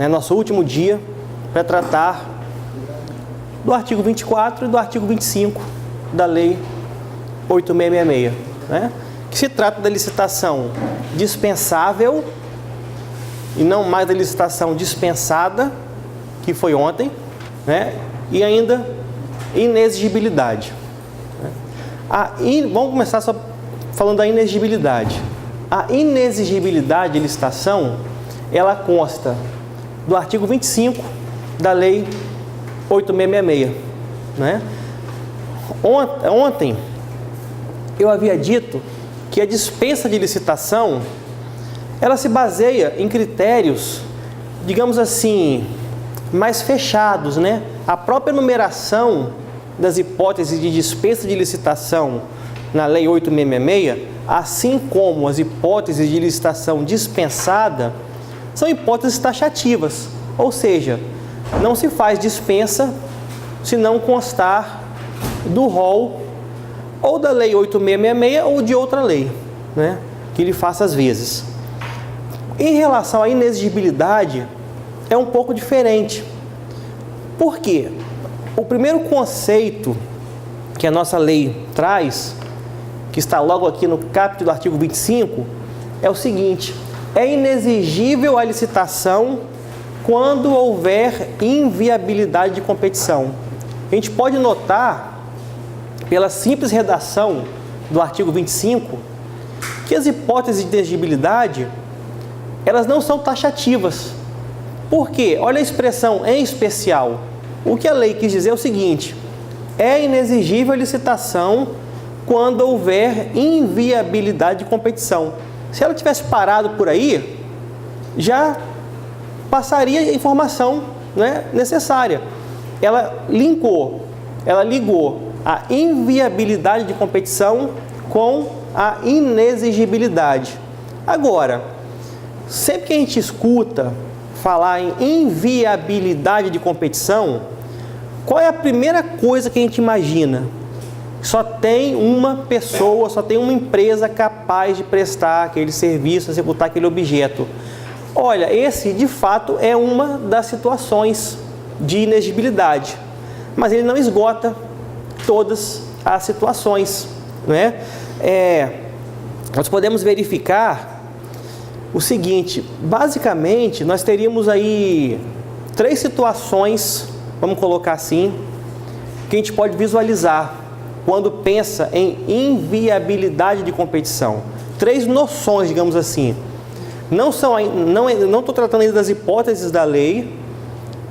nosso último dia, para tratar do artigo 24 e do artigo 25 da Lei 8666, né? Que se trata da licitação dispensável e não mais da licitação dispensada, que foi ontem, né? E ainda inexigibilidade. Vamos começar só falando da inexigibilidade. A inexigibilidade de licitação, ela consta do artigo 25 da Lei 8666, né? Ontem eu havia dito que a dispensa de licitação, ela se baseia em critérios, digamos assim, mais fechados, né? A própria numeração das hipóteses de dispensa de licitação na Lei 8666, assim como as hipóteses de licitação dispensada, são hipóteses taxativas, ou seja, não se faz dispensa se não constar do rol ou da Lei 8666 ou de outra lei, né, que ele faça às vezes. Em relação à inexigibilidade, é um pouco diferente. Por quê? O primeiro conceito que a nossa lei traz, que está logo aqui no caput do artigo 25, é o seguinte: é inexigível a licitação quando houver inviabilidade de competição. A gente pode notar, pela simples redação do artigo 25, que as hipóteses de inexigibilidade, elas não são taxativas. Por quê? Olha a expressão em especial. O que a lei quis dizer é o seguinte: é inexigível a licitação quando houver inviabilidade de competição. Se ela tivesse parado por aí, já passaria a informação, né, necessária. Ela ligou a inviabilidade de competição com a inexigibilidade. Agora, sempre que a gente escuta falar em inviabilidade de competição, qual é a primeira coisa que a gente imagina? Só tem uma pessoa, só tem uma empresa capaz de prestar aquele serviço, executar aquele objeto. Olha, esse de fato é uma das situações de inexigibilidade, mas ele não esgota todas as situações, né? Nós podemos verificar o seguinte: basicamente nós teríamos aí 3 situações, vamos colocar assim, que a gente pode visualizar quando pensa em inviabilidade de competição. 3 noções, digamos assim. Não estou tratando ainda das hipóteses da lei,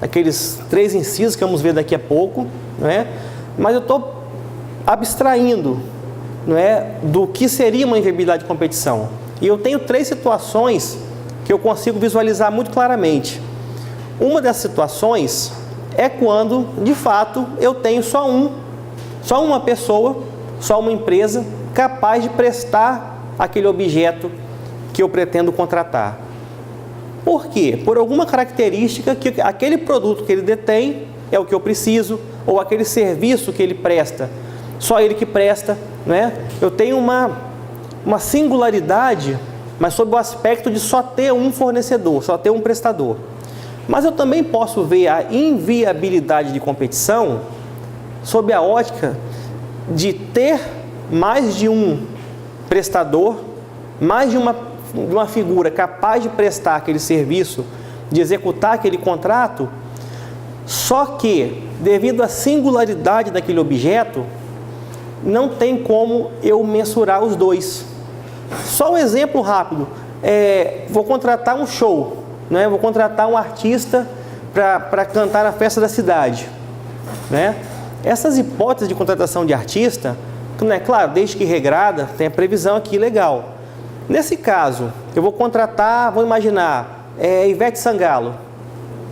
aqueles 3 incisos que vamos ver daqui a pouco, né? Mas eu estou abstraindo, não é, do que seria uma inviabilidade de competição. E eu tenho 3 situações que eu consigo visualizar muito claramente. Uma dessas situações é quando, de fato, eu tenho só uma pessoa, só uma empresa capaz de prestar aquele objeto que eu pretendo contratar. Por quê? Por alguma característica que aquele produto que ele detém é o que eu preciso, ou aquele serviço que ele presta, só ele que presta, né? Eu tenho uma singularidade, mas sob o aspecto de só ter um fornecedor, só ter um prestador. Mas eu também posso ver a inviabilidade de competição sob a ótica de ter mais de um prestador, mais de uma figura capaz de prestar aquele serviço, de executar aquele contrato, só que, devido à singularidade daquele objeto, não tem como eu mensurar os dois. Só um exemplo rápido: vou contratar um show, né? Vou contratar um artista para cantar na festa da cidade, né? Essas hipóteses de contratação de artista, né, claro, desde que regrada, tem a previsão aqui legal. Nesse caso, eu vou contratar, vou imaginar, Ivete Sangalo,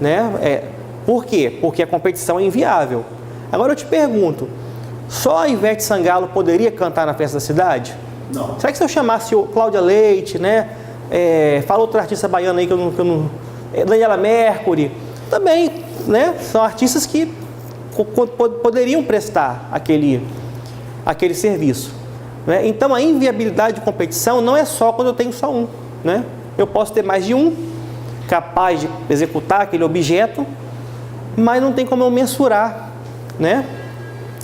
né? Por quê? Porque a competição é inviável. Agora eu te pergunto: só a Ivete Sangalo poderia cantar na festa da cidade? Não. Será que se eu chamasse Cláudia Leite, né? Fala outro artista baiano aí que eu não Daniela Mercury, também, né? São artistas que poderiam prestar aquele serviço, né? Então a inviabilidade de competição não é só quando eu tenho só um, né? Eu posso ter mais de um, capaz de executar aquele objeto, mas não tem como eu mensurar, né?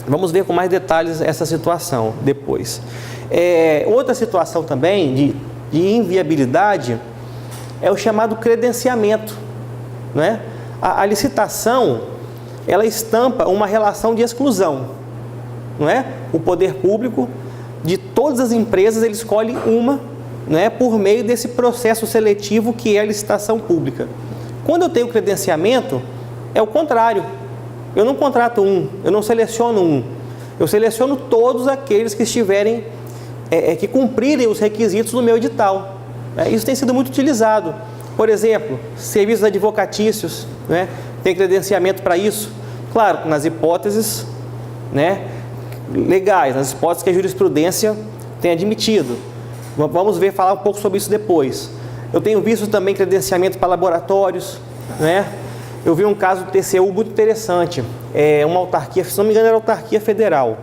Vamos ver com mais detalhes essa situação depois. Outra situação também de inviabilidade é o chamado credenciamento, né? A licitação, ela estampa uma relação de exclusão, não é? O poder público, de todas as empresas, ele escolhe uma, né, por meio desse processo seletivo que é a licitação pública. Quando eu tenho credenciamento, é o contrário. Eu não contrato um, eu não seleciono um, eu seleciono todos aqueles que estiverem, que cumprirem os requisitos do meu edital. Isso tem sido muito utilizado. Por exemplo, serviços advocatícios, né, tem credenciamento para isso. Claro, nas hipóteses, né, legais, nas hipóteses que a jurisprudência tem admitido. Vamos falar um pouco sobre isso depois. Eu tenho visto também credenciamento para laboratórios, né? Eu vi um caso do TCU muito interessante. Uma autarquia, se não me engano, era a autarquia federal.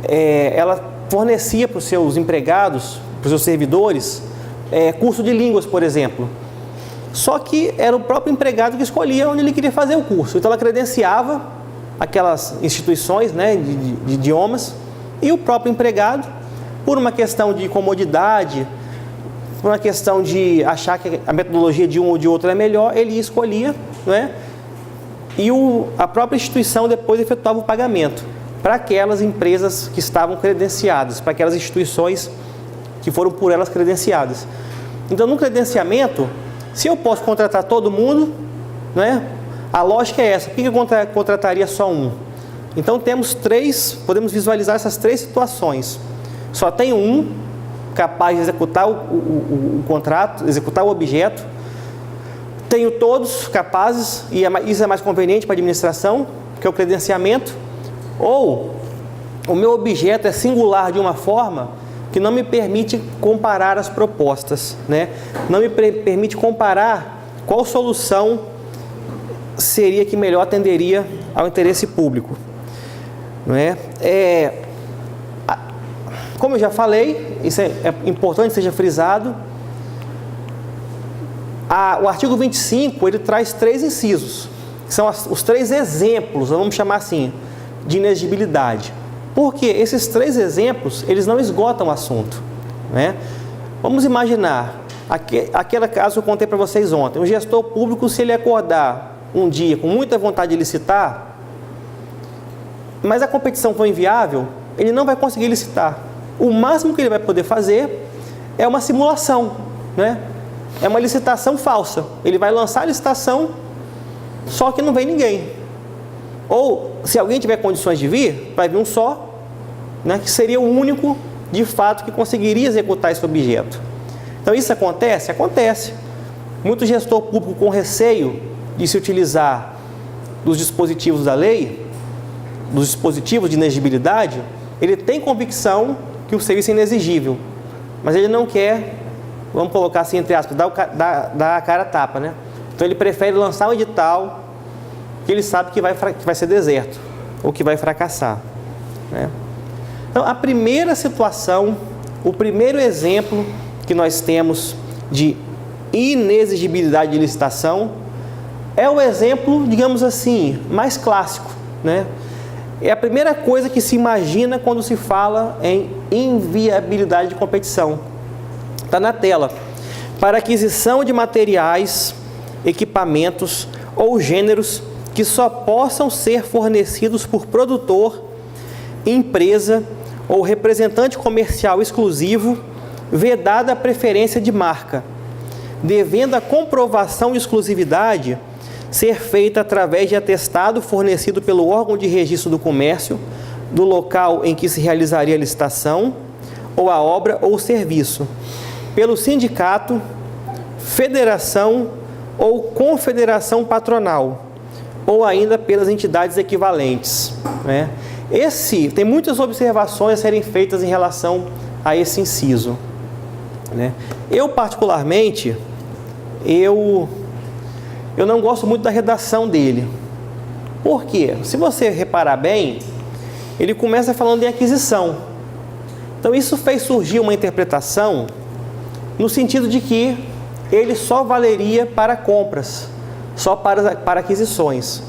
Ela fornecia para os seus empregados, para os seus servidores, curso de línguas, por exemplo. Só que era o próprio empregado que escolhia onde ele queria fazer o curso. Então ela credenciava aquelas instituições, né, de idiomas, e o próprio empregado, por uma questão de comodidade, por uma questão de achar que a metodologia de um ou de outro é melhor, ele escolhia, né, e a própria instituição depois efetuava o pagamento para aquelas empresas que estavam credenciadas, para aquelas instituições que foram por elas credenciadas. Então, no credenciamento, se eu posso contratar todo mundo, né, a lógica é essa. Por que eu contrataria só um? Então podemos visualizar essas três situações. Só tem um capaz de executar o contrato, executar o objeto. Tenho todos capazes, e isso é mais conveniente para a administração, que é o credenciamento. Ou o meu objeto é singular de uma forma que não me permite comparar as propostas, né? Não me permite comparar qual solução seria que melhor atenderia ao interesse público, não é? Como eu já falei, isso é importante que seja frisado, o artigo 25, ele traz 3 incisos, que são os 3 exemplos, vamos chamar assim, de inexigibilidade. Porque esses 3 exemplos, eles não esgotam o assunto, né? Vamos imaginar, aquele caso que eu contei para vocês ontem, um gestor público, se ele acordar um dia com muita vontade de licitar, mas a competição for inviável, ele não vai conseguir licitar. O máximo que ele vai poder fazer é uma simulação, né? É uma licitação falsa. Ele vai lançar a licitação, só que não vem ninguém. Ou, se alguém tiver condições de vir, vai vir um só, né, que seria o único, de fato, que conseguiria executar esse objeto. Então, isso acontece? Acontece. Muito gestor público com receio de se utilizar dos dispositivos da lei, dos dispositivos de inexigibilidade, ele tem convicção que o serviço é inexigível, mas ele não quer, vamos colocar assim entre aspas, dar a cara a tapa, né? Então ele prefere lançar um edital que ele sabe que vai ser deserto, ou que vai fracassar, né? Então a primeira situação, o primeiro exemplo que nós temos de inexigibilidade de licitação é o exemplo, digamos assim, mais clássico, né? É a primeira coisa que se imagina quando se fala em inviabilidade de competição. Está na tela. Para aquisição de materiais, equipamentos ou gêneros que só possam ser fornecidos por produtor, empresa ou representante comercial exclusivo, vedada a preferência de marca, devendo a comprovação de exclusividade ser feita através de atestado fornecido pelo órgão de registro do comércio, do local em que se realizaria a licitação, ou a obra ou serviço, pelo sindicato, federação ou confederação patronal, ou ainda pelas entidades equivalentes, né? Tem muitas observações a serem feitas em relação a esse inciso, né? Eu, particularmente, eu não gosto muito da redação dele. Por quê? Se você reparar bem, ele começa falando em aquisição. Então, isso fez surgir uma interpretação no sentido de que ele só valeria para compras, só para aquisições.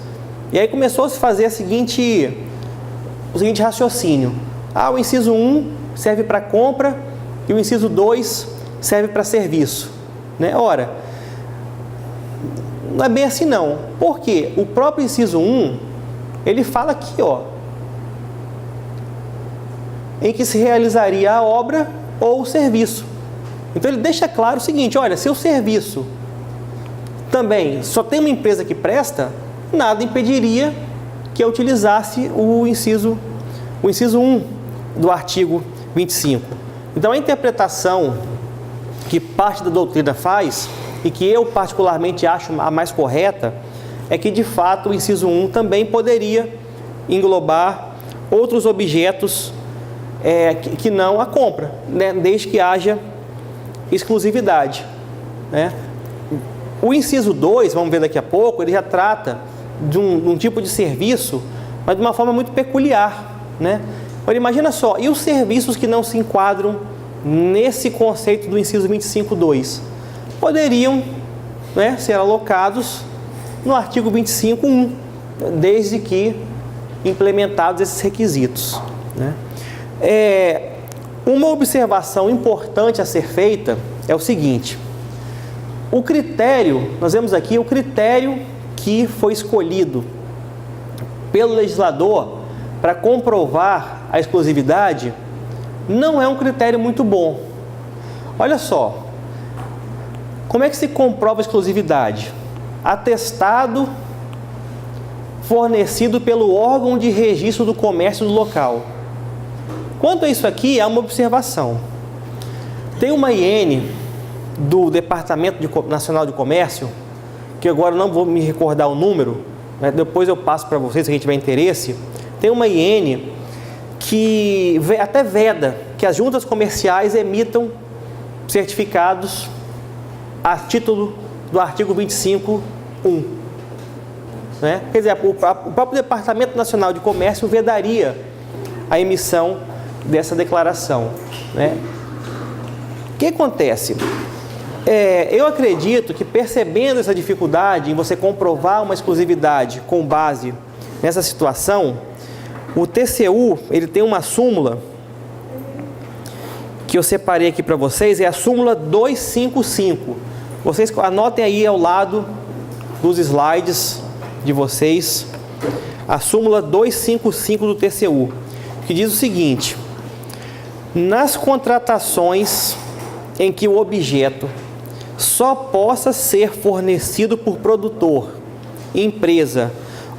E aí começou a se fazer o seguinte raciocínio. O inciso 1 serve para compra e o inciso 2 serve para serviço, né? Ora, não é bem assim não. Por quê? O próprio inciso 1, ele fala aqui, em que se realizaria a obra ou o serviço. Então ele deixa claro o seguinte, olha, se o serviço também só tem uma empresa que presta, nada impediria que eu utilizasse o inciso 1 do artigo 25. Então a interpretação que parte da doutrina faz, e que eu particularmente acho a mais correta, é que de fato o inciso 1 também poderia englobar outros objetos que não a compra, né? Desde que haja exclusividade, né? O inciso 2, vamos ver daqui a pouco, ele já trata de um tipo de serviço, mas de uma forma muito peculiar, né? Então, imagina só, e os serviços que não se enquadram nesse conceito do inciso 25.2? Poderiam, né, ser alocados no artigo 25.1, desde que implementados esses requisitos, né? Uma observação importante a ser feita é o seguinte: o critério, nós vemos aqui o critério que foi escolhido pelo legislador para comprovar a exclusividade, não é um critério muito bom. Olha só, como é que se comprova a exclusividade? Atestado fornecido pelo órgão de registro do comércio do local. Quanto a isso aqui, há uma observação. Tem uma IN do Departamento Nacional de Comércio, que agora não vou me recordar o número, mas depois eu passo para vocês se quem tiver interesse. Tem uma IN que até veda que as juntas comerciais emitam certificados a título do artigo 25.1. Né? Quer dizer, o próprio Departamento Nacional de Comércio vedaria a emissão dessa declaração, né? O que acontece? Eu acredito que, percebendo essa dificuldade em você comprovar uma exclusividade com base nessa situação, o TCU ele tem uma súmula que eu separei aqui para vocês, é a súmula 255. Vocês anotem aí ao lado dos slides de vocês a súmula 255 do TCU, que diz o seguinte: nas contratações em que o objeto só possa ser fornecido por produtor, empresa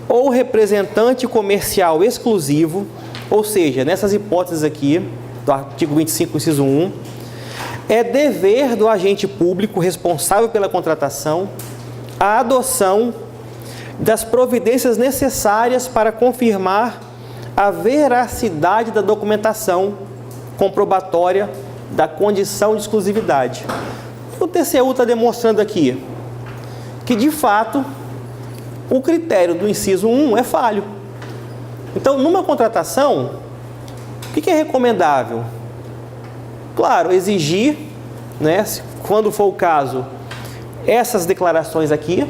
ou representante comercial exclusivo, ou seja, nessas hipóteses aqui do artigo 25, inciso 1, é dever do agente público responsável pela contratação a adoção das providências necessárias para confirmar a veracidade da documentação comprobatória da condição de exclusividade. O TCU está demonstrando aqui que, de fato, o critério do inciso 1 é falho. Então, numa contratação, o que é recomendável? Claro, exigir, né, quando for o caso, essas declarações aqui.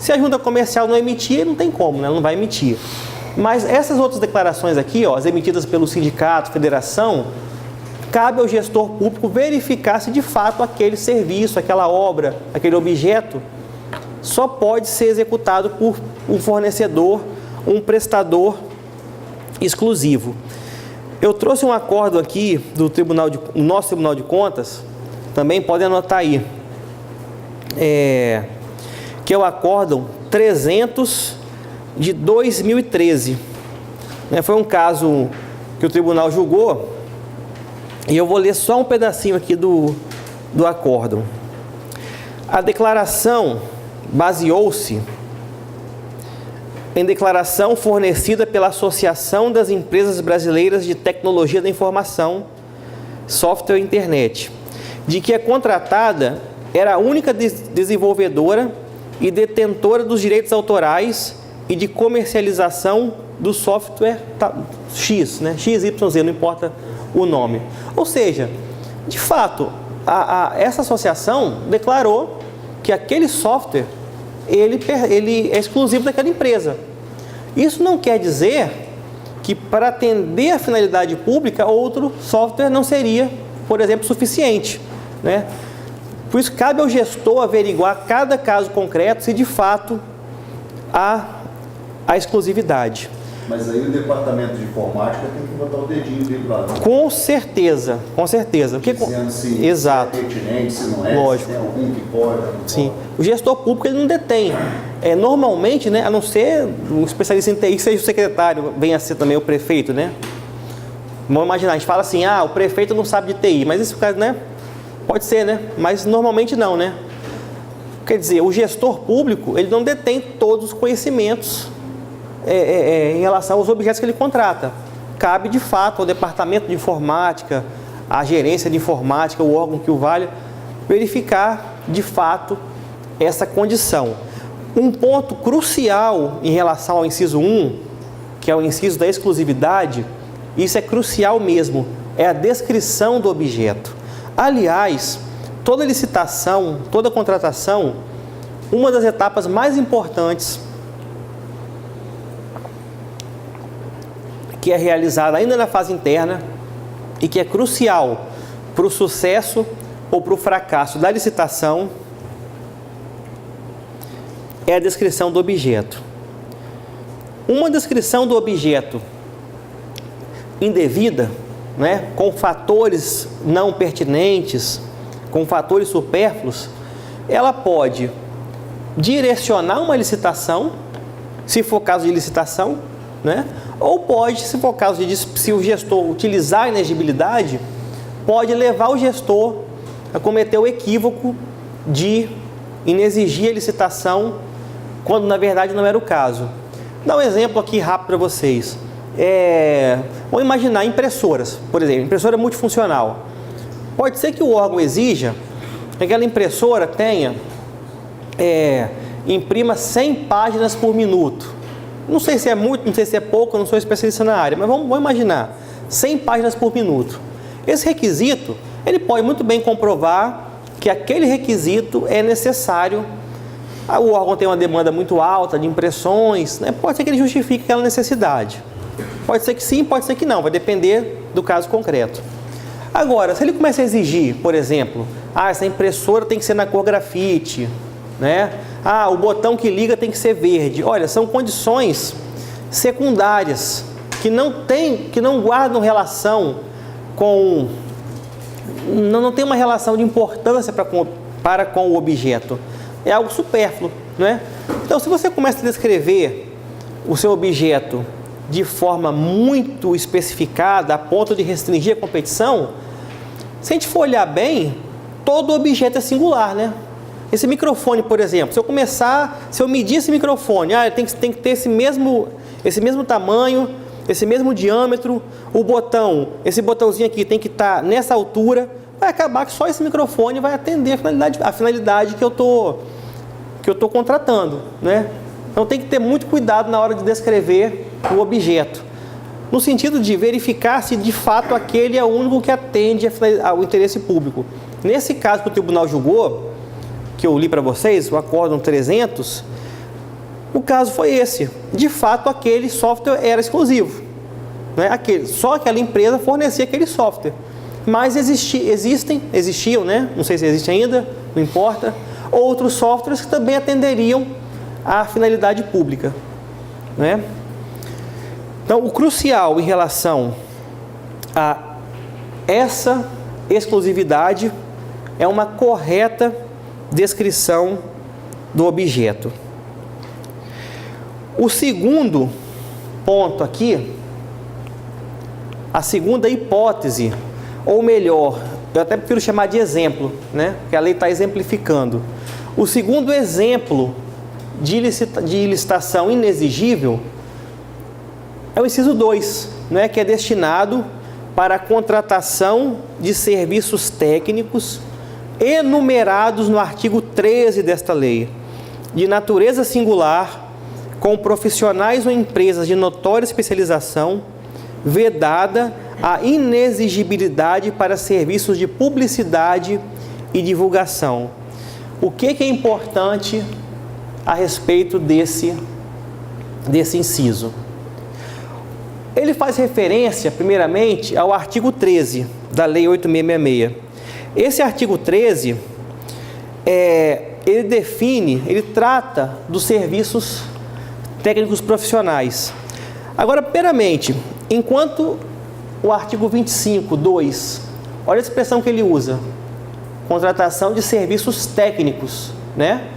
Se a junta comercial não emitir, não tem como, né? Ela não vai emitir. Mas essas outras declarações aqui, as emitidas pelo sindicato, federação, cabe ao gestor público verificar se de fato aquele serviço, aquela obra, aquele objeto só pode ser executado por um fornecedor, um prestador exclusivo. Eu trouxe um acórdão aqui do nosso Tribunal de Contas, também podem anotar aí, que é o acórdão 300 de 2013. Foi um caso que o tribunal julgou, e eu vou ler só um pedacinho aqui do acórdão. A declaração baseou-se em declaração fornecida pela Associação das Empresas Brasileiras de Tecnologia da Informação, Software e Internet, de que a contratada era a única desenvolvedora e detentora dos direitos autorais e de comercialização do software X, né? XYZ, não importa o nome. Ou seja, de fato, essa associação declarou que aquele software ele é exclusivo daquela empresa. Isso não quer dizer que para atender a finalidade pública outro software não seria, por exemplo, suficiente, né? Por isso cabe ao gestor averiguar cada caso concreto se de fato há a exclusividade. Mas aí o departamento de informática tem que botar o dedinho dele lá. Com certeza, com certeza. Dizendo se Exato. é pertinente, se não é, Lógico. se tem algum que pode. Sim. O gestor público ele não detém. Normalmente, né, a não ser um especialista em TI, seja o secretário, venha a ser também o prefeito, né? Vamos imaginar, a gente fala assim, o prefeito não sabe de TI, mas isso, né? Pode ser, né? Mas normalmente não, né? Quer dizer, o gestor público, ele não detém todos os conhecimentos em relação aos objetos que ele contrata. Cabe, de fato, ao departamento de informática, à gerência de informática, o órgão que o valha, verificar, de fato, essa condição. Um ponto crucial em relação ao inciso 1, que é o inciso da exclusividade, isso é crucial mesmo, é a descrição do objeto. Aliás, toda licitação, toda contratação, uma das etapas mais importantes que é realizada ainda na fase interna e que é crucial para o sucesso ou para o fracasso da licitação é a descrição do objeto. Uma descrição do objeto indevida, né, com fatores não pertinentes, com fatores supérfluos, ela pode direcionar uma licitação, se for caso de licitação, né, ou pode, se for caso de se o gestor utilizar a inegibilidade, pode levar o gestor a cometer o equívoco de inexigir a licitação quando na verdade não era o caso. Vou dar um exemplo aqui rápido para vocês. Vamos imaginar impressoras, por exemplo, impressora multifuncional. Pode ser que o órgão exija que aquela impressora imprima 100 páginas por minuto. Não sei se é muito, não sei se é pouco, eu não sou especialista na área, mas vamos imaginar, 100 páginas por minuto. Esse requisito, ele pode muito bem comprovar que aquele requisito é necessário. O órgão tem uma demanda muito alta de impressões, né? Pode ser que ele justifique aquela necessidade. Pode ser que sim, pode ser que não, vai depender do caso concreto. Agora, se ele começa a exigir, por exemplo, essa impressora tem que ser na cor grafite, né? O botão que liga tem que ser verde. Olha, são condições secundárias que não guardam relação com... Não tem uma relação de importância para com o objeto. É algo supérfluo, né? Então, se você começa a descrever o seu objeto de forma muito especificada, a ponto de restringir a competição, se a gente for olhar bem, todo objeto é singular, né? Esse microfone, por exemplo, se eu medir esse microfone, tem que ter esse mesmo tamanho, esse mesmo diâmetro, esse botãozinho aqui tem que estar nessa altura, vai acabar que só esse microfone vai atender a finalidade que eu tô contratando, né? Então tem que ter muito cuidado na hora de descrever o objeto, no sentido de verificar se de fato aquele é o único que atende ao interesse público. Nesse caso que o tribunal julgou, que eu li para vocês, o Acórdão 300, o caso foi esse. De fato, aquele software era exclusivo, né? Só aquela empresa fornecia aquele software. Mas existiam, né? Não sei se existe ainda, não importa, outros softwares que também atenderiam à finalidade pública, né? Então, o crucial em relação a essa exclusividade é uma correta descrição do objeto. O segundo ponto aqui, a segunda hipótese, ou melhor, eu até prefiro chamar de exemplo, né? Porque a lei está exemplificando. O segundo exemplo de licitação inexigível é o inciso 2, né? Que é destinado para a contratação de serviços técnicos enumerados no artigo 13 desta lei, de natureza singular, com profissionais ou empresas de notória especialização, vedada a inexigibilidade para serviços de publicidade e divulgação. O que é importante a respeito desse inciso? Ele faz referência, primeiramente, ao artigo 13 da Lei 8.666. Esse artigo 13, ele define, ele trata dos serviços técnicos profissionais. Agora, primeiramente, enquanto o artigo 25, 2, olha a expressão que ele usa, contratação de serviços técnicos, né?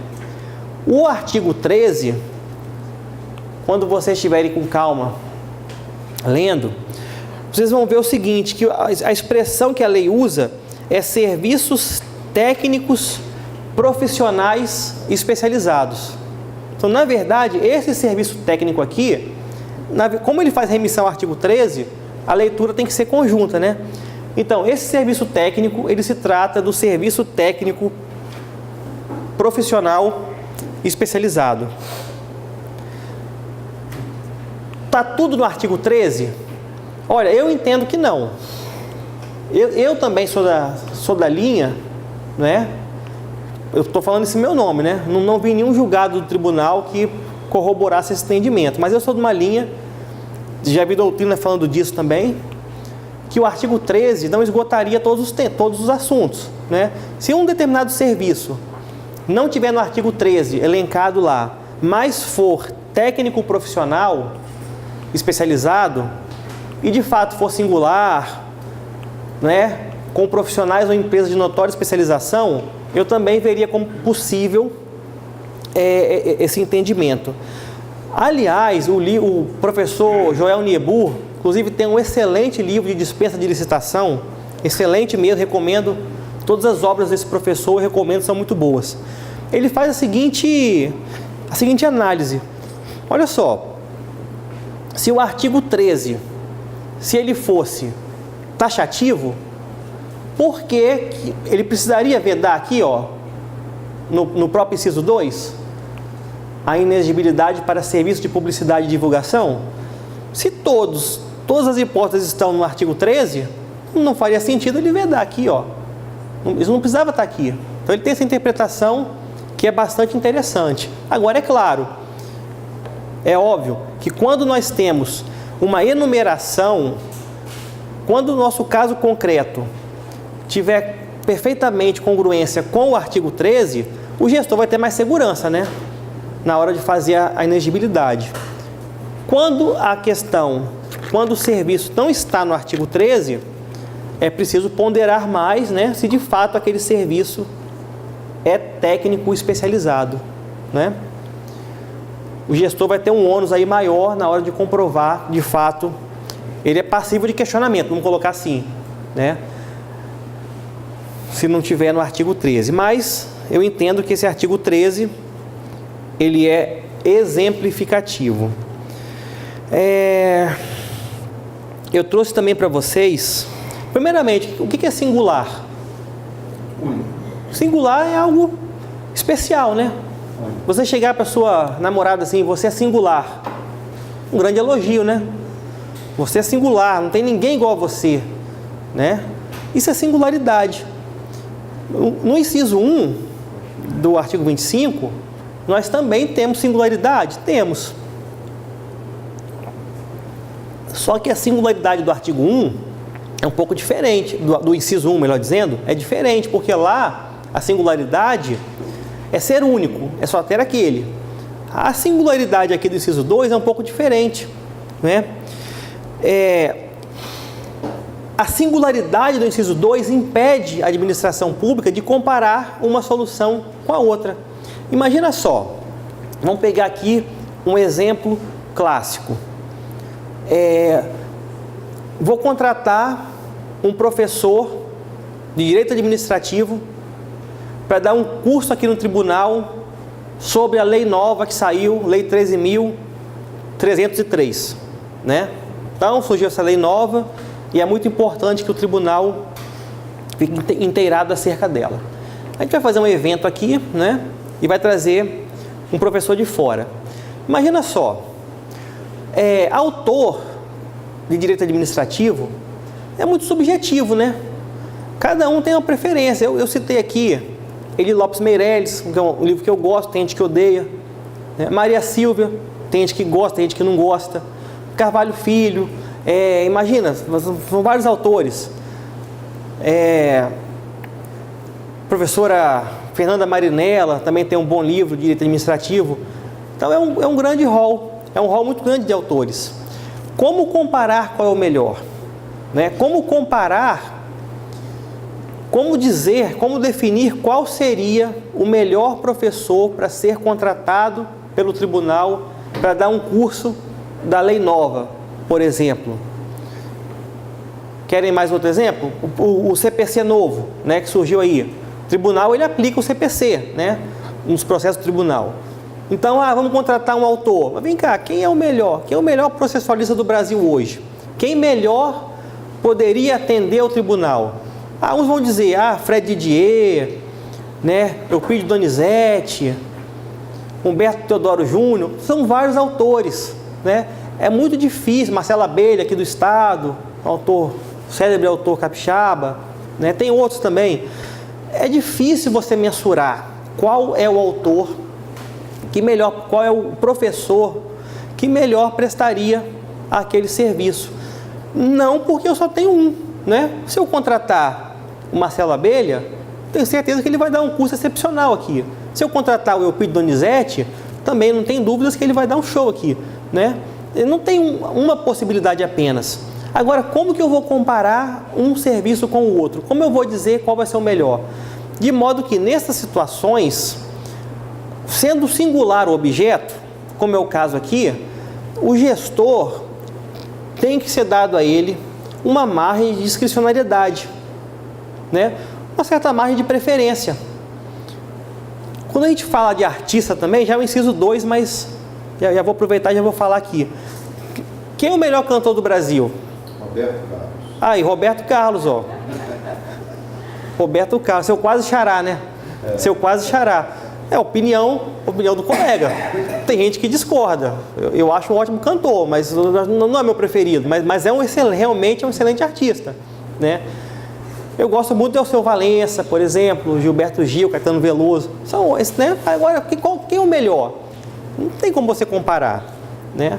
O artigo 13, quando vocês estiverem com calma lendo, vocês vão ver o seguinte, que a expressão que a lei usa é serviços técnicos profissionais especializados. Então, na verdade, esse serviço técnico aqui, como ele faz remissão ao artigo 13, a leitura tem que ser conjunta, né? Então, esse serviço técnico, ele se trata do serviço técnico profissional especializado. Está tudo no artigo 13? Olha, eu entendo que não. Eu também sou da linha, né? Eu estou falando esse meu nome, né? Não vi nenhum julgado do tribunal que corroborasse esse entendimento, mas eu sou de uma linha, já vi doutrina falando disso também, que o artigo 13 não esgotaria todos os assuntos, né? Se um determinado serviço não tiver no artigo 13 elencado lá, mas for técnico profissional especializado e de fato for singular, né, com profissionais ou empresas de notória especialização, eu também veria como possível esse entendimento. Aliás, o professor Joel Niebuhr, inclusive, tem um excelente livro de dispensa de licitação, excelente mesmo, recomendo. Todas as obras desse professor eu recomendo, são muito boas. Ele faz a seguinte análise. Olha só, se o artigo 13, se ele fosse taxativo, por que ele precisaria vedar aqui, ó, no próprio inciso 2, a inexigibilidade para serviço de publicidade e divulgação? Se todas as hipóteses estão no artigo 13, não faria sentido ele vedar aqui, ó. Isso não precisava estar aqui. Então ele tem essa interpretação que é bastante interessante. Agora, é claro, é óbvio que quando nós temos uma enumeração, quando o nosso caso concreto tiver perfeitamente congruência com o artigo 13, o gestor vai ter mais segurança, né, na hora de fazer a inexigibilidade. Quando o serviço não está no artigo 13, é preciso ponderar mais, né, se de fato aquele serviço é técnico especializado, né? O gestor vai ter um ônus aí maior na hora de comprovar, de fato, ele é passível de questionamento, vamos colocar assim, né? Se não tiver no artigo 13. Mas eu entendo que esse artigo 13, ele é exemplificativo. Eu trouxe também para vocês, primeiramente, o que é singular? Singular é algo especial, né? Você chegar para sua namorada assim, você é singular, um grande elogio, né? Você é singular, não tem ninguém igual a você, né? Isso é singularidade. No inciso 1 do artigo 25, nós também temos singularidade? Temos. Só que a singularidade do artigo 1 é um pouco diferente, do inciso 1, melhor dizendo, é diferente, porque lá a singularidade é ser único, é só ter aquele. A singularidade aqui do inciso 2 é um pouco diferente, né? A singularidade do inciso 2 impede a administração pública de comparar uma solução com a outra. Imagina só, vamos pegar aqui um exemplo clássico. Vou contratar um professor de direito administrativo para dar um curso aqui no tribunal sobre a lei nova que saiu, Lei 13.303, né? Então surgiu essa lei nova e é muito importante que o tribunal fique inteirado acerca dela. A gente vai fazer um evento aqui, né? E vai trazer um professor de fora. Imagina só, autor de direito administrativo é muito subjetivo, né? Cada um tem uma preferência. Eu citei aqui Eli Lopes Meireles, que é um livro que eu gosto, tem gente que odeia, né? Maria Silvia, tem gente que gosta, tem gente que não gosta. Carvalho Filho, imagina, são vários autores. Professora Fernanda Marinella também tem um bom livro de direito administrativo. Então é um grande rol, é um rol muito grande de autores. Como comparar qual é o melhor? Né? Como comparar, como dizer, como definir qual seria o melhor professor para ser contratado pelo tribunal para dar um curso da lei nova, por exemplo. Querem mais outro exemplo? O CPC novo, né, que surgiu aí. O tribunal, ele aplica o CPC, né, nos processos do tribunal. Então, vamos contratar um autor. Mas vem cá, quem é o melhor? Quem é o melhor processualista do Brasil hoje? Quem melhor poderia atender ao tribunal? Uns vão dizer, Fred Didier, né, Eupídio Donizete, Humberto Teodoro Júnior, são vários autores, né? É muito difícil, Marcelo Abelha, aqui do estado, célebre autor capixaba, né? Tem outros também. É difícil você mensurar qual é o autor que melhor, qual é o professor que melhor prestaria aquele serviço. Não porque eu só tenho um, né? Se eu contratar o Marcelo Abelha, tenho certeza que ele vai dar um curso excepcional aqui. Se eu contratar o Eupídio Donizete, também não tem dúvidas que ele vai dar um show aqui, né? Não tem uma possibilidade apenas. Agora, como que eu vou comparar um serviço com o outro? Como eu vou dizer qual vai ser o melhor? De modo que, nessas situações, sendo singular o objeto, como é o caso aqui, o gestor tem que ser dado a ele uma margem de discricionariedade, né? Uma certa margem de preferência. Quando a gente fala de artista também, já é o inciso 2, mas já vou aproveitar e já vou falar aqui. Quem é o melhor cantor do Brasil? Roberto Carlos. E Roberto Carlos, ó. Roberto Carlos, seu quase xará, né? Seu quase xará. É opinião do colega. Tem gente que discorda. Eu acho um ótimo cantor, mas não é meu preferido. Mas realmente é um excelente artista, né? Eu gosto muito do Alceu Valença, por exemplo, Gilberto Gil, Caetano Veloso. São esses, né? Agora, quem é o melhor? Não tem como você comparar, né?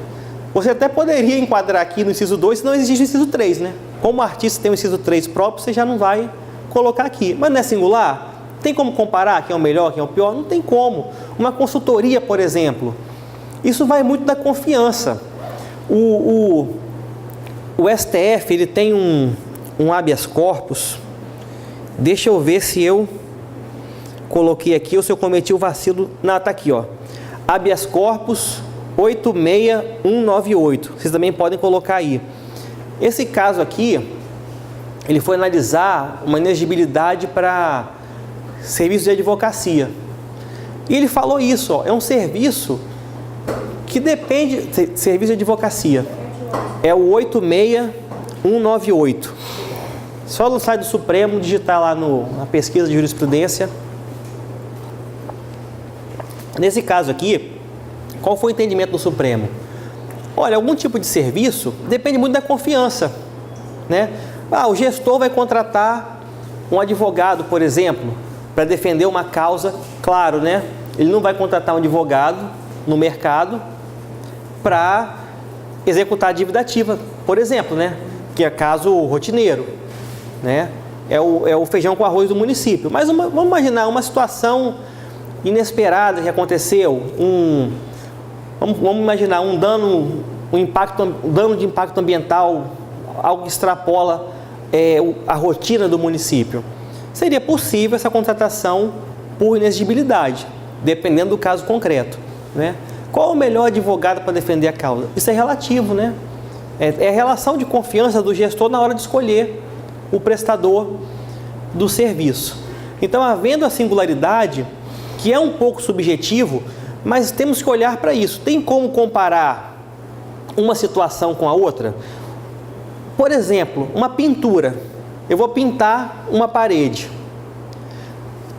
Você até poderia enquadrar aqui no inciso 2 se não existe o inciso 3, né? Como o artista tem o inciso 3 próprio, você já não vai colocar aqui. Mas não é singular? Tem como comparar quem é o melhor, quem é o pior? Não tem como. Uma consultoria, por exemplo, isso vai muito da confiança. O STF, ele tem um habeas corpus. Deixa eu ver se eu coloquei aqui ou se eu cometi o vacilo. Não, tá aqui, ó. Habeas corpus 86198. Vocês também podem colocar aí. Esse caso aqui, ele foi analisar uma inexigibilidade para serviço de advocacia. E ele falou isso, ó, é um serviço que depende... Serviço de advocacia. É o 86198. Só no site do Supremo, digitar lá na pesquisa de jurisprudência. Nesse caso aqui, qual foi o entendimento do Supremo? Olha, algum tipo de serviço depende muito da confiança, né? O gestor vai contratar um advogado, por exemplo, para defender uma causa, claro, né? Ele não vai contratar um advogado no mercado para executar a dívida ativa, por exemplo, né? Que é caso rotineiro, né? É o feijão com arroz do município. Mas vamos imaginar uma situação inesperada que aconteceu, vamos imaginar um dano de impacto ambiental, algo que extrapola a rotina do município. Seria possível essa contratação por inexigibilidade, dependendo do caso concreto, né? Qual o melhor advogado para defender a causa? Isso é relativo, né? É a relação de confiança do gestor na hora de escolher o prestador do serviço. Então, havendo a singularidade, que é um pouco subjetivo, mas temos que olhar para isso. Tem como comparar uma situação com a outra? Por exemplo, uma pintura. Eu vou pintar uma parede.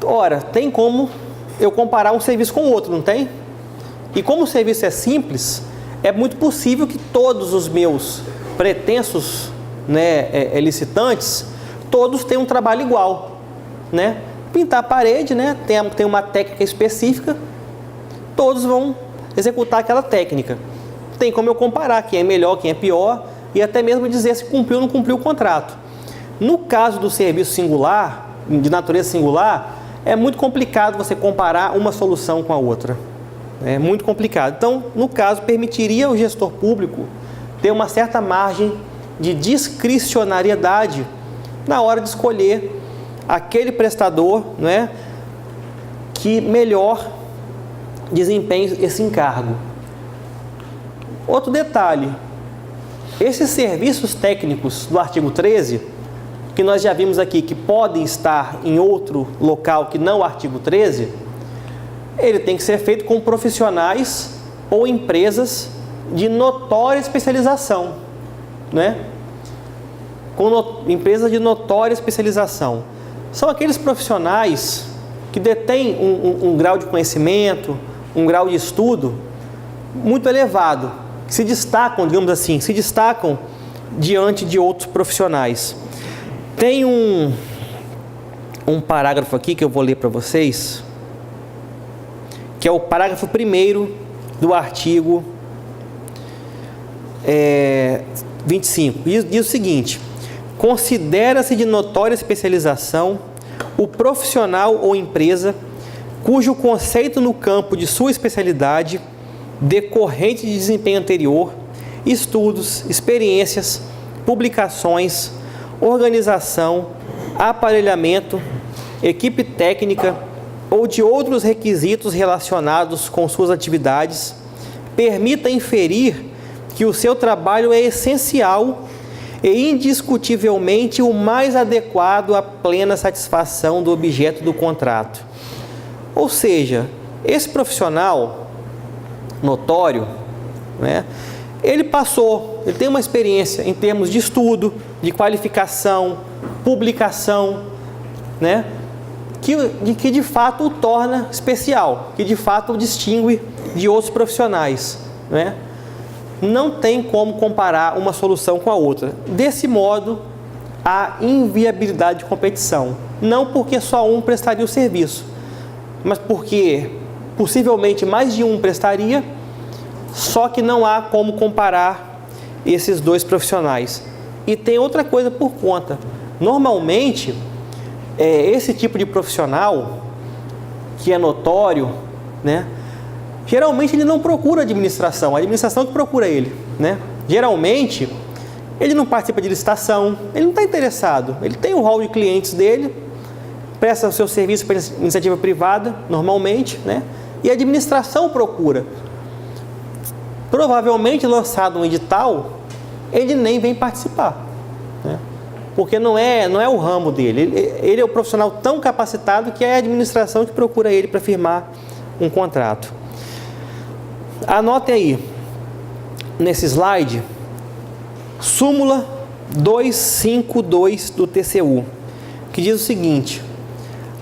Ora, tem como eu comparar um serviço com o outro, não tem? E como o serviço é simples, é muito possível que todos os meus pretensos né, licitantes, todos têm um trabalho igual, né? Pintar a parede, né, tem uma técnica específica, todos vão executar aquela técnica. Tem como eu comparar quem é melhor, quem é pior, e até mesmo dizer se cumpriu ou não cumpriu o contrato. No caso do serviço singular, de natureza singular, é muito complicado você comparar uma solução com a outra. É muito complicado. Então, no caso, permitiria ao gestor público ter uma certa margem de discricionariedade na hora de escolher aquele prestador, né, que melhor desempenhe esse encargo. Outro detalhe, esses serviços técnicos do artigo 13, que nós já vimos aqui que podem estar em outro local que não o artigo 13, ele tem que ser feito com profissionais ou empresas de notória especialização, né? Empresas de notória especialização. São aqueles profissionais que detêm um grau de conhecimento, um grau de estudo muito elevado, que se destacam, digamos assim, diante de outros profissionais. Tem um parágrafo aqui que eu vou ler para vocês, que é o parágrafo 1º do artigo 25. Diz o seguinte: considera-se de notória especialização o profissional ou empresa cujo conceito no campo de sua especialidade, decorrente de desempenho anterior, estudos, experiências, publicações, organização, aparelhamento, equipe técnica ou de outros requisitos relacionados com suas atividades, permita inferir que o seu trabalho é essencial e indiscutivelmente o mais adequado à plena satisfação do objeto do contrato. Ou seja, esse profissional notório, né, ele tem uma experiência em termos de estudo, de qualificação, publicação, né, que de fato o torna especial, que de fato o distingue de outros profissionais, né? Não tem como comparar uma solução com a outra. Desse modo, há inviabilidade de competição. Não porque só um prestaria o serviço, mas porque possivelmente mais de um prestaria, só que não há como comparar esses dois profissionais. E tem outra coisa por conta. Normalmente, esse tipo de profissional, que é notório, né, geralmente ele não procura a administração que procura ele, né? Geralmente, ele não participa de licitação, ele não está interessado, ele tem o hall de clientes dele, presta o seu serviço para iniciativa privada, normalmente, né? E a administração procura. Provavelmente, lançado um edital, ele nem vem participar, né? Porque não é o ramo dele, ele é o profissional tão capacitado que é a administração que procura ele para firmar um contrato. Anotem aí, nesse slide, súmula 252 do TCU, que diz o seguinte: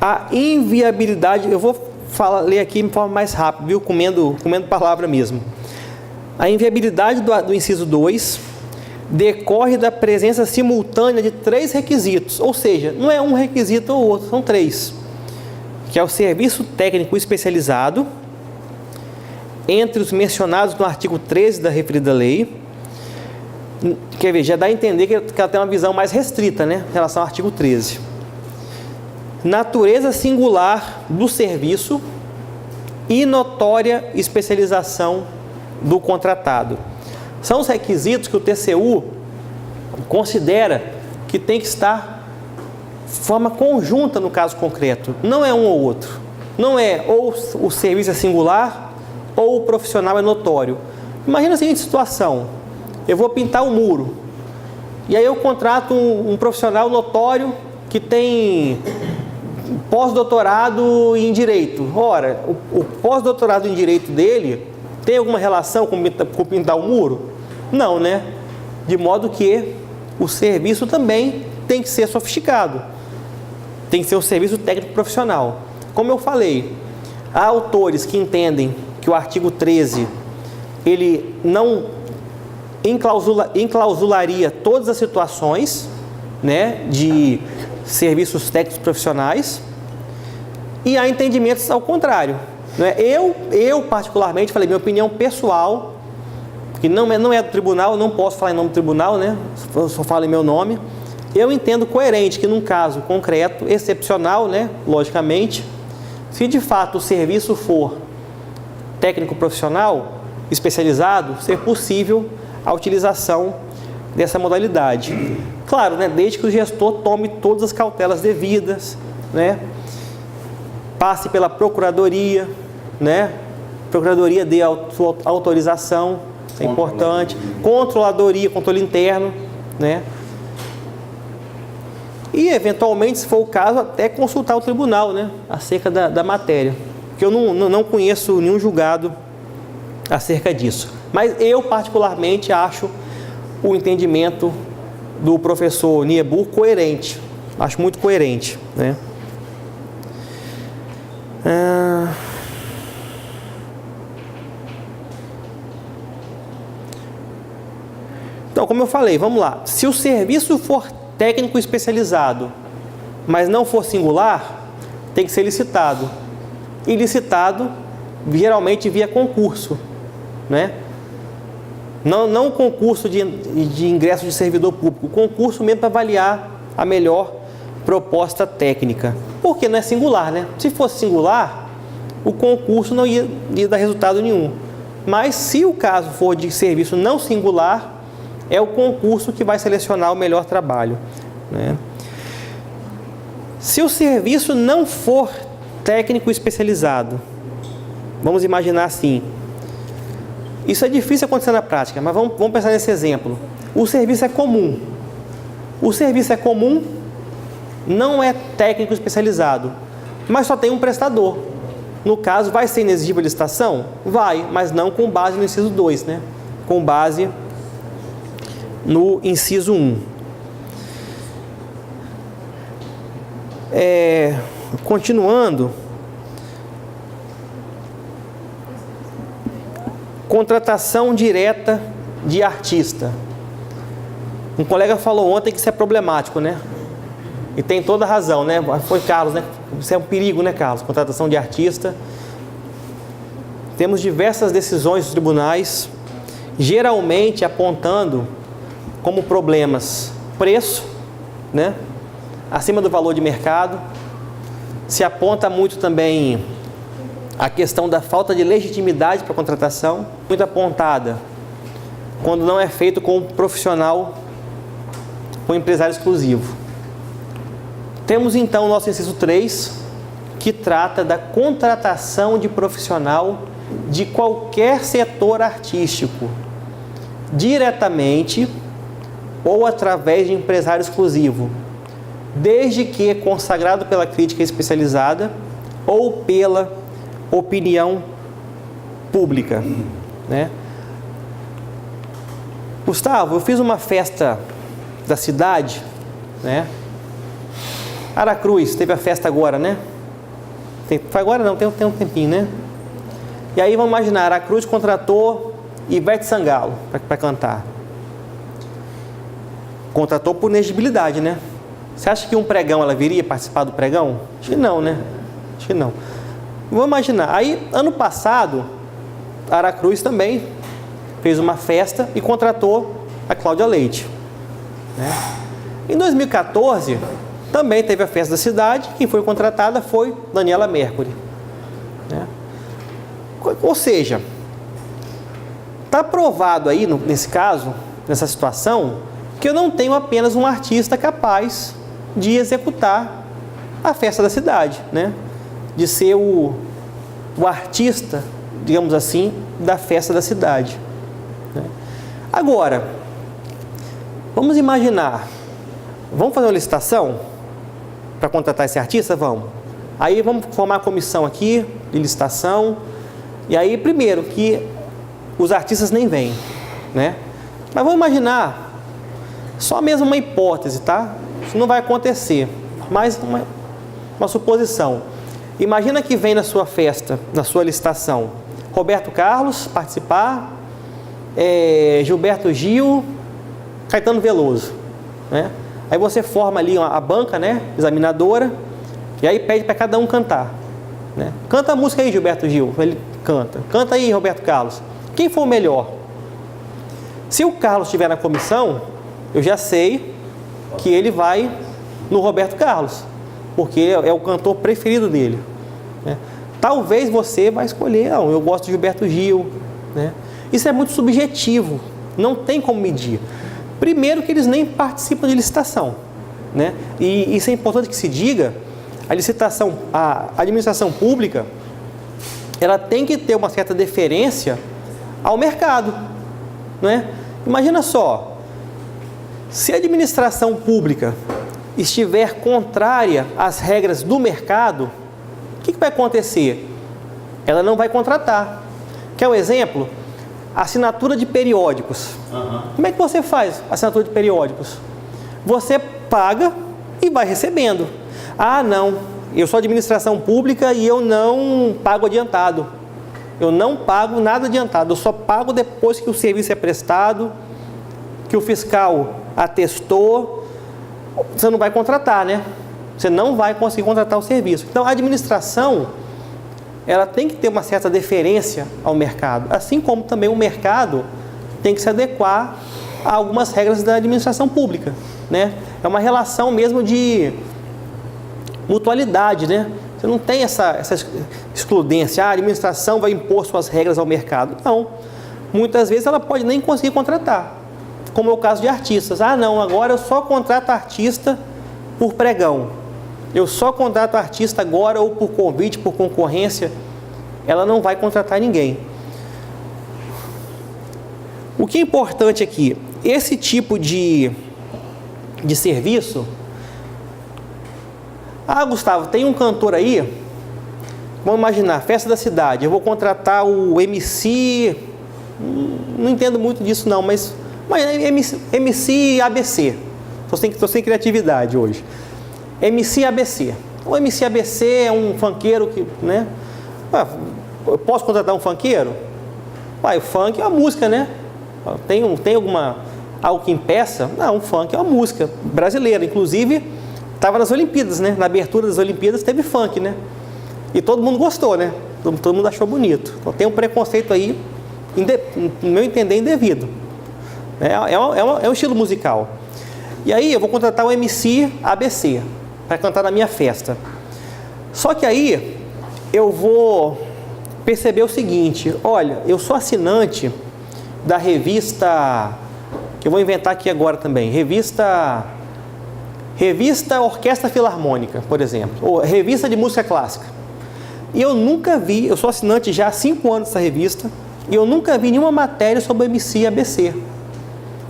a inviabilidade, eu vou ler aqui de forma mais rápida, viu? Comendo palavra mesmo. A inviabilidade do inciso 2 decorre da presença simultânea de 3 requisitos, ou seja, não é um requisito ou outro, são 3, que é o serviço técnico especializado, entre os mencionados no artigo 13 da referida lei. Quer ver, já dá a entender que ela tem uma visão mais restrita, né, em relação ao artigo 13. Natureza singular do serviço e notória especialização do contratado. São os requisitos que o TCU considera que tem que estar de forma conjunta no caso concreto. Não é um ou outro. Não é ou o serviço é singular ou o profissional é notório. Imagina a seguinte situação: eu vou pintar um muro, e aí eu contrato um profissional notório que tem pós-doutorado em Direito. Ora, o pós-doutorado em Direito dele tem alguma relação com pintar um muro? Não, né? De modo que o serviço também tem que ser sofisticado. Tem que ser um serviço técnico profissional. Como eu falei, há autores que entendem que o artigo 13 ele não enclausularia todas as situações, né, de serviços técnicos profissionais, e há entendimentos ao contrário, né? Eu particularmente, falei minha opinião pessoal, que não é do tribunal, não posso falar em nome do tribunal, né? Só falo em meu nome. Eu entendo coerente que num caso concreto, excepcional, né, logicamente, se de fato o serviço for técnico profissional, especializado, ser possível a utilização dessa modalidade. Claro, né, desde que o gestor tome todas as cautelas devidas, né, passe pela procuradoria, né, procuradoria dê a sua autorização, é importante, controladoria, controle interno, né, e eventualmente, se for o caso, até consultar o tribunal, né, acerca da matéria, porque eu não conheço nenhum julgado acerca disso. Mas eu particularmente acho o entendimento do professor Niebuhr coerente, acho muito coerente, né? Então, como eu falei, vamos lá. Se o serviço for técnico especializado, mas não for singular, tem que ser licitado. E licitado, geralmente via concurso, né? Não concurso de ingresso de servidor público, concurso mesmo para avaliar a melhor proposta técnica. Porque não é singular, né? Se fosse singular, o concurso não ia dar resultado nenhum. Mas se o caso for de serviço não singular, é o concurso que vai selecionar o melhor trabalho, né? Se o serviço não for técnico especializado, vamos imaginar assim, isso é difícil acontecer na prática, mas vamos pensar nesse exemplo. O serviço é comum. O serviço é comum, não é técnico especializado, mas só tem um prestador. No caso, vai ser inexigível a licitação? Vai, mas não com base no inciso 2, né? Com base no inciso 1. Continuando, contratação direta de artista. Um colega falou ontem que isso é problemático, né? E tem toda a razão, né? Foi Carlos, né? Isso é um perigo, né, Carlos? Contratação de artista. Temos diversas decisões dos tribunais, geralmente apontando como problemas preço, né, acima do valor de mercado. Se aponta muito também a questão da falta de legitimidade para a contratação, muito apontada quando não é feito com um profissional, com um empresário exclusivo. Temos então o nosso inciso 3, que trata da contratação de profissional de qualquer setor artístico, diretamente ou através de empresário exclusivo, desde que consagrado pela crítica especializada ou pela opinião pública, né? Gustavo, eu fiz uma festa da cidade, né? Aracruz, teve a festa agora, né? Foi agora não, tem um tempinho, né? E aí vamos imaginar, Aracruz contratou Ivete Sangalo para cantar. Contratou por inexigibilidade, né? Você acha que um pregão ela viria participar do pregão? Acho que não, né? Acho que não. Vamos imaginar. Aí, ano passado, Aracruz também fez uma festa e contratou a Cláudia Leite, né? Em 2014, também teve a festa da cidade. Quem foi contratada foi Daniela Mercury, né? Ou seja, está provado aí, nesse caso, nessa situação, que eu não tenho apenas um artista capaz de executar a festa da cidade, né? De ser o artista, digamos assim, da festa da cidade, né? Agora, vamos imaginar, vamos fazer uma licitação para contratar esse artista? Vamos. Aí vamos formar a comissão aqui de licitação, e aí primeiro que os artistas nem vêm, né? Mas vamos imaginar, só mesmo uma hipótese, tá? Isso não vai acontecer, mas uma suposição. Imagina que vem na sua festa, na sua licitação, Roberto Carlos participar, Gilberto Gil, Caetano Veloso, né? Aí você forma ali a banca, né, examinadora, e aí pede para cada um cantar, né? Canta a música aí, Gilberto Gil. Ele canta. Canta aí, Roberto Carlos. Quem for o melhor? Se o Carlos estiver na comissão, eu já sei que ele vai no Roberto Carlos, porque é o cantor preferido dele, né? Talvez você vai escolher, não, eu gosto de Gilberto Gil, né? Isso é muito subjetivo, não tem como medir. Primeiro que eles nem participam de licitação, né? E isso é importante que se diga, a licitação, a administração pública, ela tem que ter uma certa deferência ao mercado, né? Imagina só, se a administração pública estiver contrária às regras do mercado, o que vai acontecer? Ela não vai contratar. Quer um exemplo? Assinatura de periódicos. Como é que você faz assinatura de periódicos? Você paga e vai recebendo. Ah, não, eu sou administração pública e eu não pago adiantado. Eu não pago nada adiantado, eu só pago depois que o serviço é prestado, que o fiscal atestou. Você não vai contratar, né? Você não vai conseguir contratar o serviço. Então, a administração, ela tem que ter uma certa deferência ao mercado, assim como também o mercado tem que se adequar a algumas regras da administração pública, né? É uma relação mesmo de mutualidade, né? Você não tem essa excludência, a administração vai impor suas regras ao mercado. Não. Muitas vezes ela pode nem conseguir contratar, como é o caso de artistas. Ah, não, agora eu só contrato artista por pregão. Eu só contrato artista agora ou por convite, por concorrência. Ela não vai contratar ninguém. O que é importante aqui, esse tipo de serviço... Ah, Gustavo, tem um cantor aí, vamos imaginar, festa da cidade, eu vou contratar o MC, não entendo muito disso não, mas MC ABC, estou sem criatividade hoje. MC ABC. O MC ABC é um funkeiro que, né? Eu posso contratar um funkeiro? O funk é uma música, né? Tem algo que impeça? Não, o funk é uma música brasileira. Inclusive, estava nas Olimpíadas, né? Na abertura das Olimpíadas teve funk, né? E todo mundo gostou, né? Todo mundo achou bonito. Então tem um preconceito aí, no meu entender, indevido. É um estilo musical. E aí eu vou contratar o MC ABC para cantar na minha festa. Só que aí eu vou perceber o seguinte: olha, eu sou assinante da revista, que eu vou inventar aqui agora também, revista Orquestra Filarmônica, por exemplo, ou revista de música clássica. E eu nunca vi, eu sou assinante já há 5 anos dessa revista, e eu nunca vi nenhuma matéria sobre o MC ABC.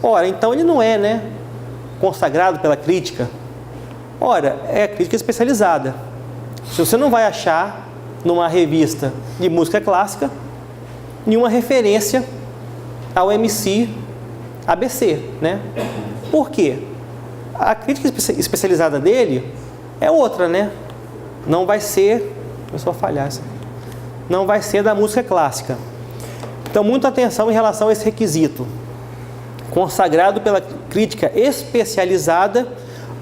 Ora, então ele não é, né, consagrado pela crítica. Ora, é crítica especializada. Se você não vai achar numa revista de música clássica nenhuma referência ao MC ABC, né? Por quê? A crítica especializada dele é outra, né? Não vai ser, começou a falhar isso, não vai ser da música clássica. Então, muita atenção em relação a esse requisito. Consagrado pela crítica especializada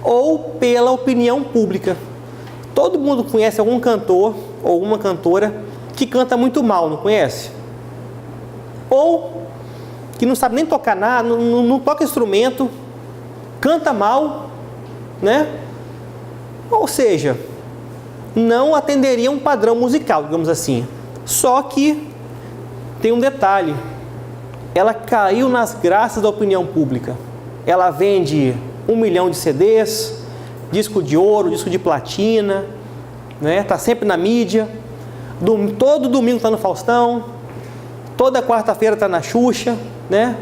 ou pela opinião pública. Todo mundo conhece algum cantor ou alguma cantora que canta muito mal, não conhece? Ou que não sabe nem tocar nada, não toca instrumento, canta mal, né? Ou seja, não atenderia um padrão musical, digamos assim. Só que tem um detalhe: ela caiu nas graças da opinião pública. Ela vende 1 milhão de CDs, disco de ouro, disco de platina, né? Tá sempre na mídia. Todo domingo está no Faustão, toda quarta-feira está na Xuxa, né?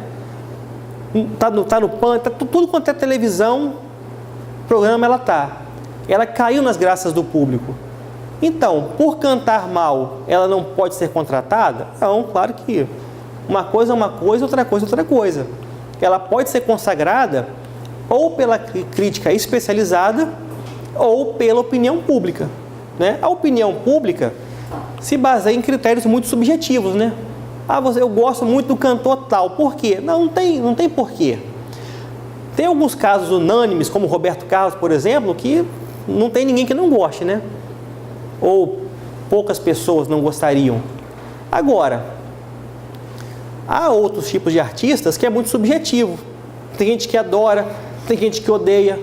Tá no PAN, tá tudo quanto é televisão, programa ela tá. Ela caiu nas graças do público. Então, por cantar mal, ela não pode ser contratada? Não, claro que uma coisa é uma coisa, outra coisa é outra coisa. Ela pode ser consagrada ou pela crítica especializada ou pela opinião pública, né? A opinião pública se baseia em critérios muito subjetivos, né? eu gosto muito do cantor tal. Por quê? Não tem porquê. Tem alguns casos unânimes, como Roberto Carlos, por exemplo, que não tem ninguém que não goste, né? Ou poucas pessoas não gostariam. Agora, há outros tipos de artistas que é muito subjetivo. Tem gente que adora, tem gente que odeia,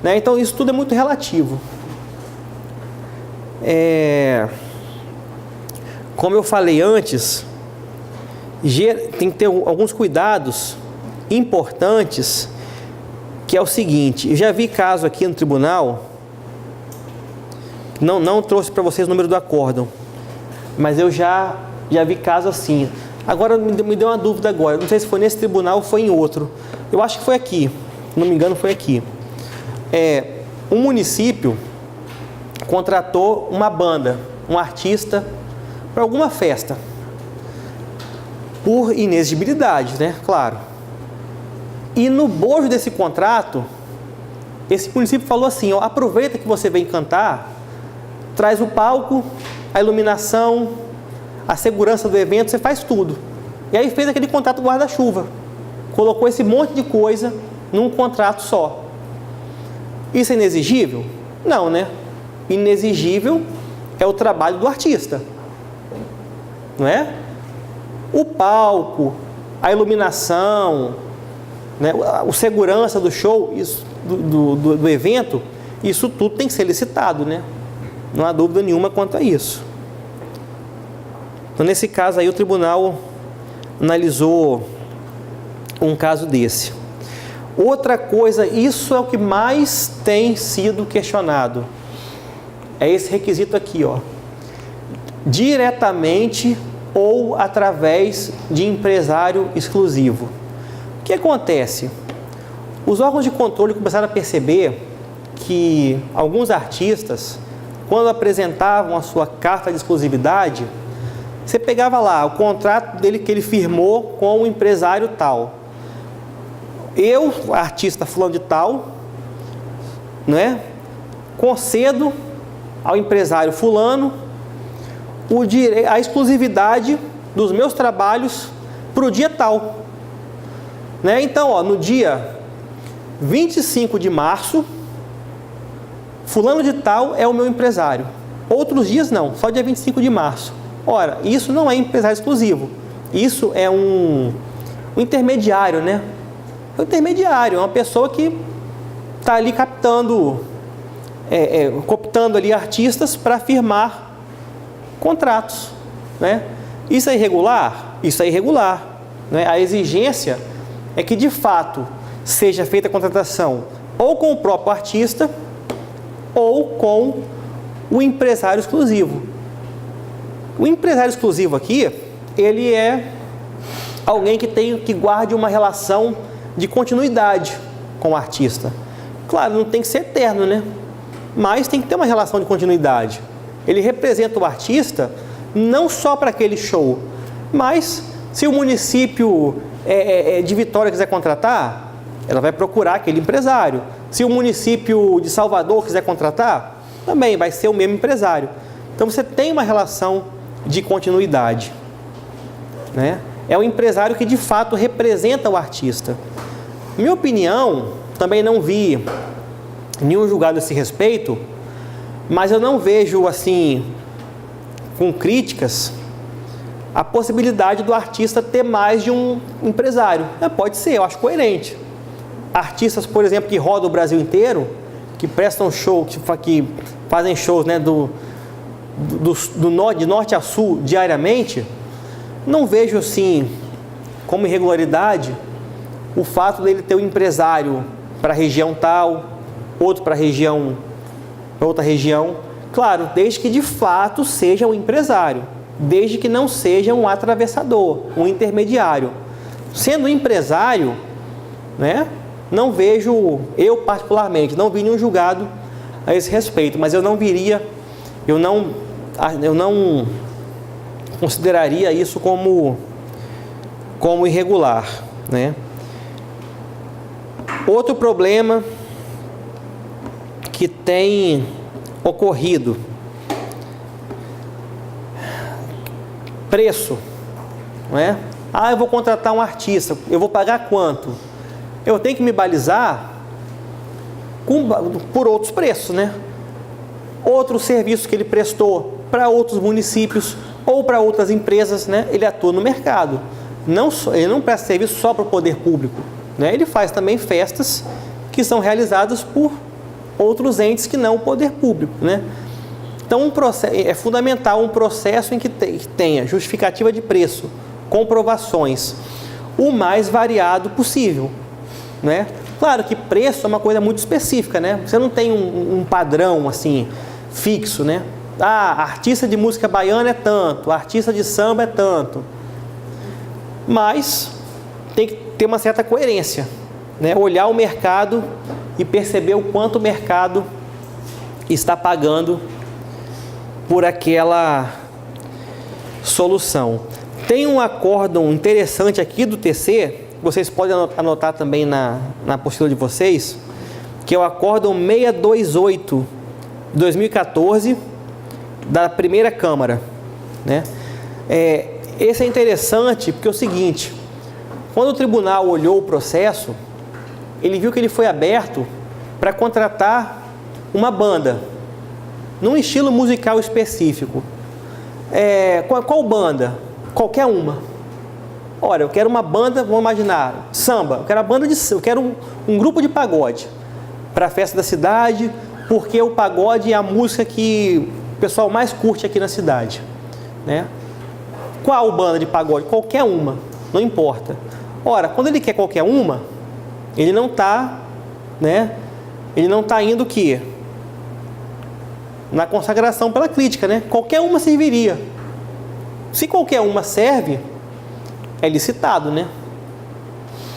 né? Então isso tudo é muito relativo. Como eu falei antes, tem que ter alguns cuidados importantes, que é o seguinte: eu já vi caso aqui no tribunal, não trouxe para vocês o número do acórdão, mas eu já vi caso assim. Agora me deu uma dúvida agora, não sei se foi nesse tribunal ou foi em outro. Eu acho que foi aqui, se não me engano foi aqui. Um município contratou uma banda, um artista, para alguma festa, por inexigibilidade, né? Claro. E no bojo desse contrato, esse município falou assim: ó, aproveita que você vem cantar, traz o palco, a iluminação, a segurança do evento, você faz tudo. E aí fez aquele contrato guarda-chuva, colocou esse monte de coisa num contrato só. Isso é inexigível? Não, né? Inexigível é o trabalho do artista, não é? O palco, a iluminação, né? A segurança do show, isso, do evento, isso tudo tem que ser licitado, né? Não há dúvida nenhuma quanto a isso. Então, nesse caso aí, o tribunal analisou um caso desse. Outra coisa, isso é o que mais tem sido questionado, é esse requisito aqui, ó: diretamente ou através de empresário exclusivo. O que acontece? Os órgãos de controle começaram a perceber que alguns artistas, quando apresentavam a sua carta de exclusividade, você pegava lá o contrato dele que ele firmou com o empresário tal. Eu, artista fulano de tal, né, concedo ao empresário fulano a exclusividade dos meus trabalhos para o dia tal, né? Então, ó, no dia 25 de março, fulano de tal é o meu empresário. Outros dias não, só dia 25 de março. Ora, isso não é empresário exclusivo. Isso é um intermediário, né? O intermediário é uma pessoa que está ali captando, cooptando ali artistas para firmar contratos, né? Isso é irregular? Isso é irregular, né? A exigência é que de fato seja feita a contratação ou com o próprio artista ou com o empresário exclusivo. O empresário exclusivo aqui, ele é alguém que guarde uma relação de continuidade com o artista. Claro, não tem que ser eterno, né? Mas tem que ter uma relação de continuidade. Ele representa o artista não só para aquele show, mas se o município de Vitória quiser contratar, ela vai procurar aquele empresário. Se o município de Salvador quiser contratar, também vai ser o mesmo empresário. Então você tem uma relação de continuidade, né? É o empresário que de fato representa o artista. Minha opinião, também não vi nenhum julgado a esse respeito, mas eu não vejo assim, com críticas, a possibilidade do artista ter mais de um empresário. Pode ser, eu acho coerente. Artistas, por exemplo, que rodam o Brasil inteiro, que prestam show, que fazem shows, né, de norte a sul diariamente, não vejo assim como irregularidade o fato dele ter um empresário para a região tal, outro para outra região. Claro, desde que de fato seja um empresário, desde que não seja um atravessador, um intermediário. Sendo um empresário, né, não vejo, eu particularmente, não vi nenhum julgado a esse respeito, mas eu não consideraria isso como irregular, né? Outro problema que tem ocorrido: preço. não é? Ah, eu vou contratar um artista, eu vou pagar quanto? Eu tenho que me balizar por outros preços, né? Outros serviços que ele prestou para outros municípios ou para outras empresas, né? Ele atua no mercado. Ele não presta serviço só para o poder público, né? Ele faz também festas que são realizadas por outros entes que não o poder público, né? Então, é fundamental um processo em que tenha justificativa de preço, comprovações, o mais variado possível, né? Claro que preço é uma coisa muito específica, né? Você não tem um padrão assim fixo, né? Ah, artista de música baiana é tanto, artista de samba é tanto. Mas tem que ter uma certa coerência, né? Olhar o mercado e perceber o quanto o mercado está pagando por aquela solução. Tem um acórdão interessante aqui do TC, vocês podem anotar também na apostila de vocês, que é o acórdão 628 de 2014 da primeira Câmara, né? Esse é interessante porque é o seguinte: quando o tribunal olhou o processo, ele viu que ele foi aberto para contratar uma banda num estilo musical específico. Qual banda? Qualquer uma. Olha, eu quero uma banda, vamos imaginar, samba. Eu quero um grupo de pagode para a festa da cidade, porque o pagode é a música que o pessoal mais curte aqui na cidade, né? Qual banda de pagode? Qualquer uma, não importa. Ora, quando ele quer qualquer uma, ele não está, né? Ele não está indo o quê? Na consagração pela crítica, né? Qualquer uma serviria. Se qualquer uma serve, é licitado, né?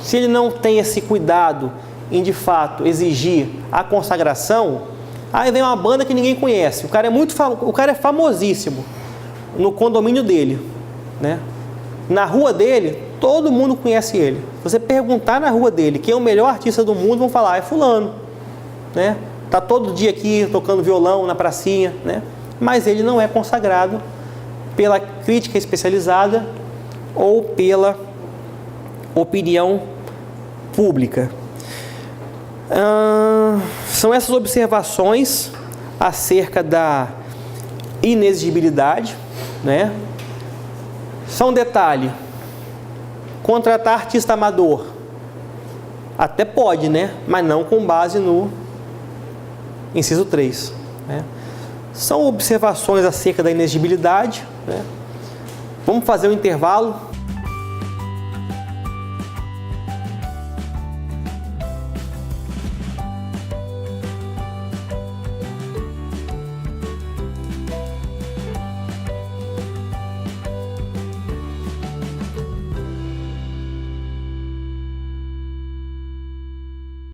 Se ele não tem esse cuidado em, de fato, exigir a consagração, aí vem uma banda que ninguém conhece. O cara é famosíssimo no condomínio dele, né? Na rua dele, todo mundo conhece ele. Se você perguntar na rua dele quem é o melhor artista do mundo, vão falar, é fulano, né? Tá todo dia aqui tocando violão na pracinha, né? Mas ele não é consagrado pela crítica especializada ou pela opinião pública. São essas observações acerca da inexigibilidade, né? Só um detalhe: contratar artista amador até pode, né? Mas não com base no inciso 3, né? São observações acerca da inexigibilidade, né? Vamos fazer um intervalo.